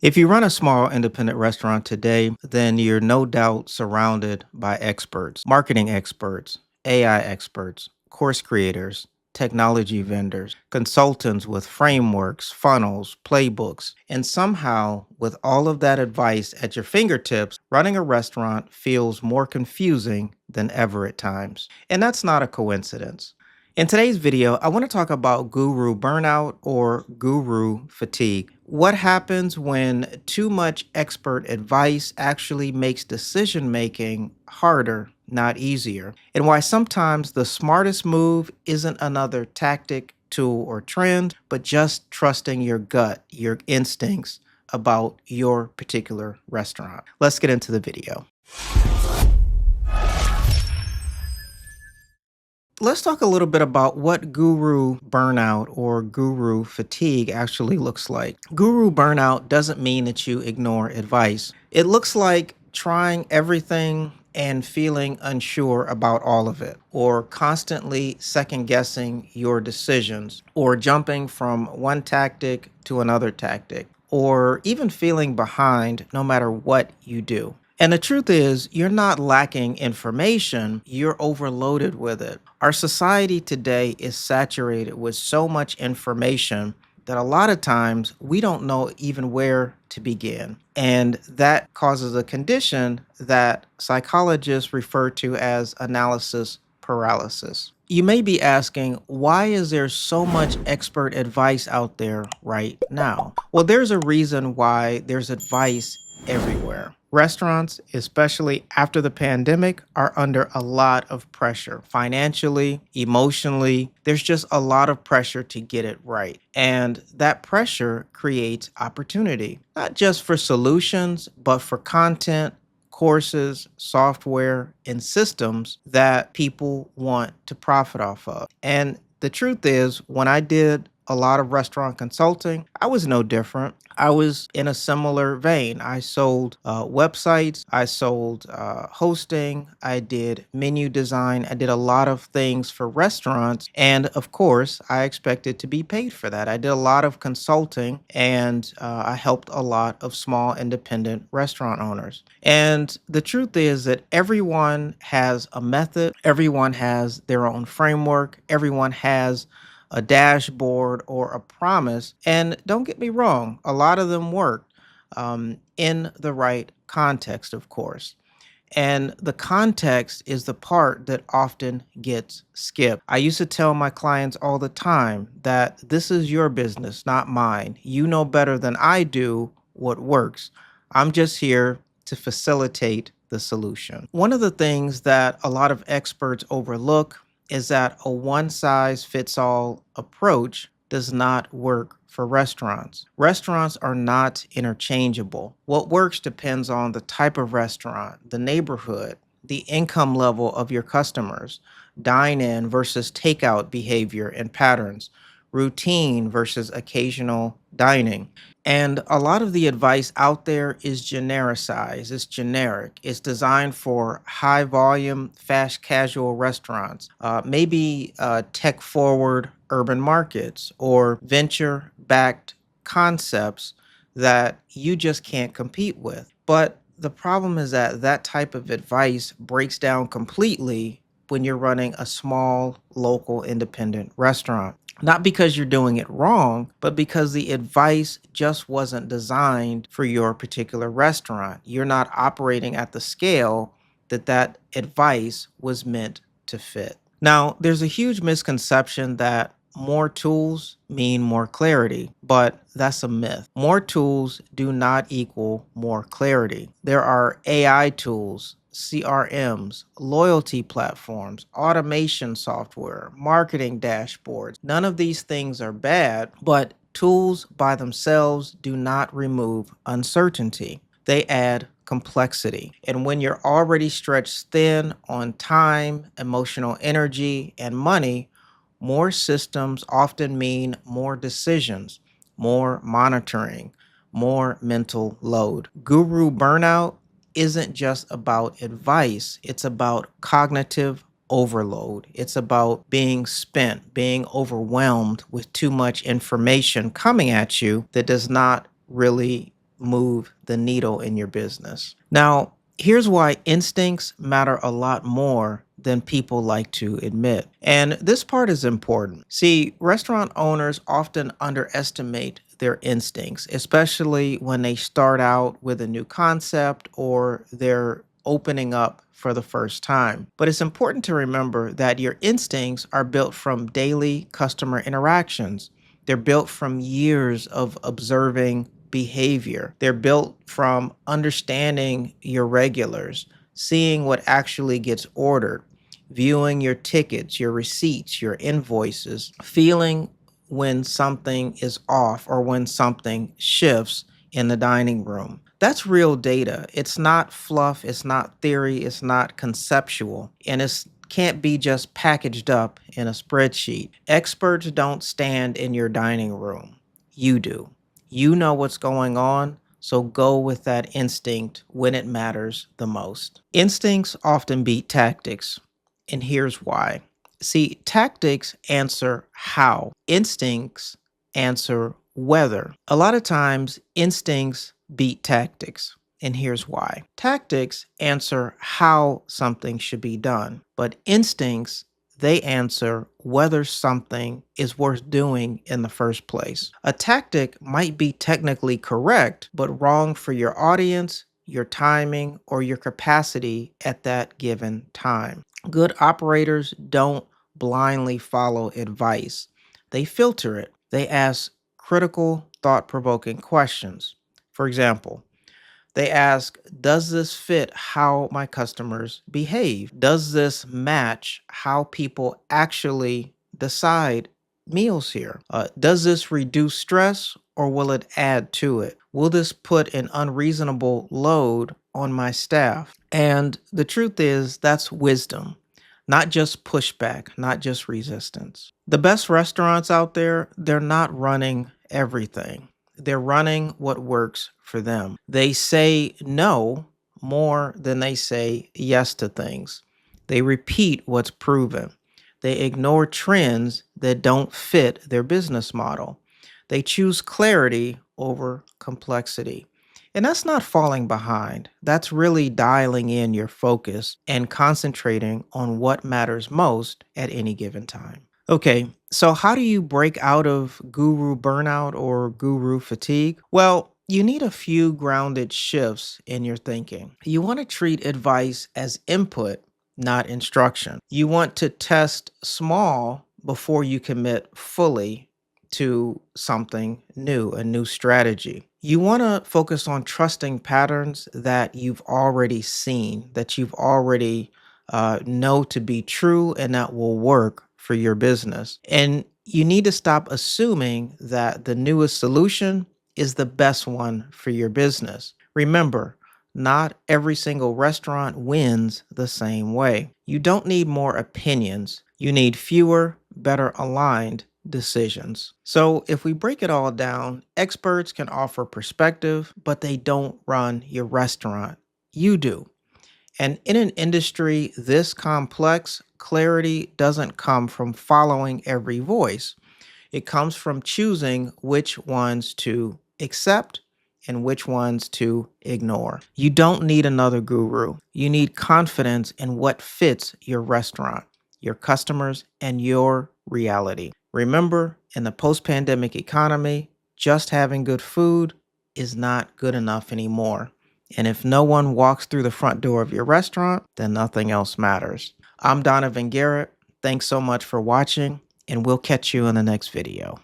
If you run a small independent restaurant today, then you're no doubt surrounded by experts, marketing experts, AI experts, course creators, technology vendors, consultants with frameworks, funnels, playbooks. And somehow, with all of that advice at your fingertips, running a restaurant feels more confusing than ever at times. And that's not a coincidence. In today's video, I want to talk about guru burnout or guru fatigue. What happens when too much expert advice actually makes decision making harder, not easier, and why sometimes the smartest move isn't another tactic, tool, or trend, but just trusting your gut, your instincts about your particular restaurant. Let's get into the video. Let's talk a little bit about what guru burnout or guru fatigue actually looks like. Guru burnout doesn't mean that you ignore advice. It looks like trying everything and feeling unsure about all of it, or constantly second guessing your decisions, or jumping from one tactic to another tactic, or even feeling behind no matter what you do. And the truth is, you're not lacking information, you're overloaded with it. Our society today is saturated with so much information that a lot of times we don't know even where to begin. And that causes a condition that psychologists refer to as analysis paralysis. You may be asking, why is there so much expert advice out there right now? Well, there's a reason why there's advice everywhere. Restaurants, especially after the pandemic, are under a lot of pressure financially, emotionally. There's just a lot of pressure to get it right. And that pressure creates opportunity, not just for solutions, but for content, courses, software, and systems that people want to profit off of. And the truth is, when I did a lot of restaurant consulting, I was no different. I was in a similar vein. I sold websites, I sold hosting, I did menu design, I did a lot of things for restaurants. And of course, I expected to be paid for that. I did a lot of consulting and I helped a lot of small independent restaurant owners. And the truth is that everyone has a method, everyone has their own framework, everyone has a dashboard or a promise. And don't get me wrong, a lot of them work in the right context, of course. And the context is the part that often gets skipped. I used to tell my clients all the time that this is your business, not mine. You know better than I do what works. I'm just here to facilitate the solution. One of the things that a lot of experts overlook is that a one size fits all approach does not work for restaurants. Restaurants are not interchangeable. What works depends on the type of restaurant, the neighborhood, the income level of your customers, dine in versus takeout behavior and patterns, routine versus occasional dining. And a lot of the advice out there is genericized, it's generic, it's designed for high volume, fast casual restaurants, maybe tech forward urban markets or venture backed concepts that you just can't compete with. But the problem is that that type of advice breaks down completely when you're running a small local independent restaurant. Not because you're doing it wrong, but because the advice just wasn't designed for your particular restaurant. You're not operating at the scale that that advice was meant to fit. Now, there's a huge misconception that more tools mean more clarity, but that's a myth. More tools do not equal more clarity. There are AI tools, CRMs, loyalty platforms, automation software, marketing dashboards. None of these things are bad, but tools by themselves do not remove uncertainty. They add complexity. And when you're already stretched thin on time, emotional energy, and money, more systems often mean more decisions, more monitoring, more mental load. Guru burnout isn't just about advice, it's about cognitive overload. It's about being spent, being overwhelmed with too much information coming at you that does not really move the needle in your business. Now, here's why instincts matter a lot more than people like to admit. And this part is important. See, restaurant owners often underestimate their instincts, especially when they start out with a new concept or they're opening up for the first time. But it's important to remember that your instincts are built from daily customer interactions. They're built from years of observing behavior. They're built from understanding your regulars, seeing what actually gets ordered, viewing your tickets, your receipts, your invoices, feeling when something is off or when something shifts in the dining room. That's real data. It's not fluff, it's not theory, it's not conceptual, and it can't be just packaged up in a spreadsheet. Experts don't stand in your dining room. You do. You know what's going on, so go with that instinct when it matters the most. Instincts often beat tactics, and here's why. See, tactics answer how, instincts answer whether. A lot of times, instincts beat tactics, and here's why. Tactics answer how something should be done, but instincts, they answer whether something is worth doing in the first place. A tactic might be technically correct, but wrong for your audience, your timing, or your capacity at that given time. Good operators don't blindly follow advice. They filter it. They ask critical, thought-provoking questions. For example, they ask, does this fit how my customers behave? Does this match how people actually decide meals here? Does this reduce stress or will it add to it? Will this put an unreasonable load on my staff? And the truth is, that's wisdom, not just pushback, not just resistance. The best restaurants out there, they're not running everything. They're running what works for them. They say no more than they say yes to things. They repeat what's proven. They ignore trends that don't fit their business model. They choose clarity over complexity. And that's not falling behind. That's really dialing in your focus and concentrating on what matters most at any given time. Okay, so how do you break out of guru burnout or guru fatigue? Well, you need a few grounded shifts in your thinking. You want to treat advice as input, not instruction. You want to test small before you commit fully to something new, a new strategy. You want to focus on trusting patterns that you've already seen, that you've already know to be true and that will work for your business. And you need to stop assuming that the newest solution is the best one for your business. Remember, not every single restaurant wins the same way. You don't need more opinions. You need fewer, better aligned decisions. So if we break it all down, experts can offer perspective, but they don't run your restaurant. You do. And in an industry this complex, clarity doesn't come from following every voice. It comes from choosing which ones to accept and which ones to ignore. You don't need another guru. You need confidence in what fits your restaurant, your customers, and your reality. Remember, in the post-pandemic economy, just having good food is not good enough anymore. And if no one walks through the front door of your restaurant, then nothing else matters. I'm Donovan Garrett. Thanks so much for watching, and we'll catch you in the next video.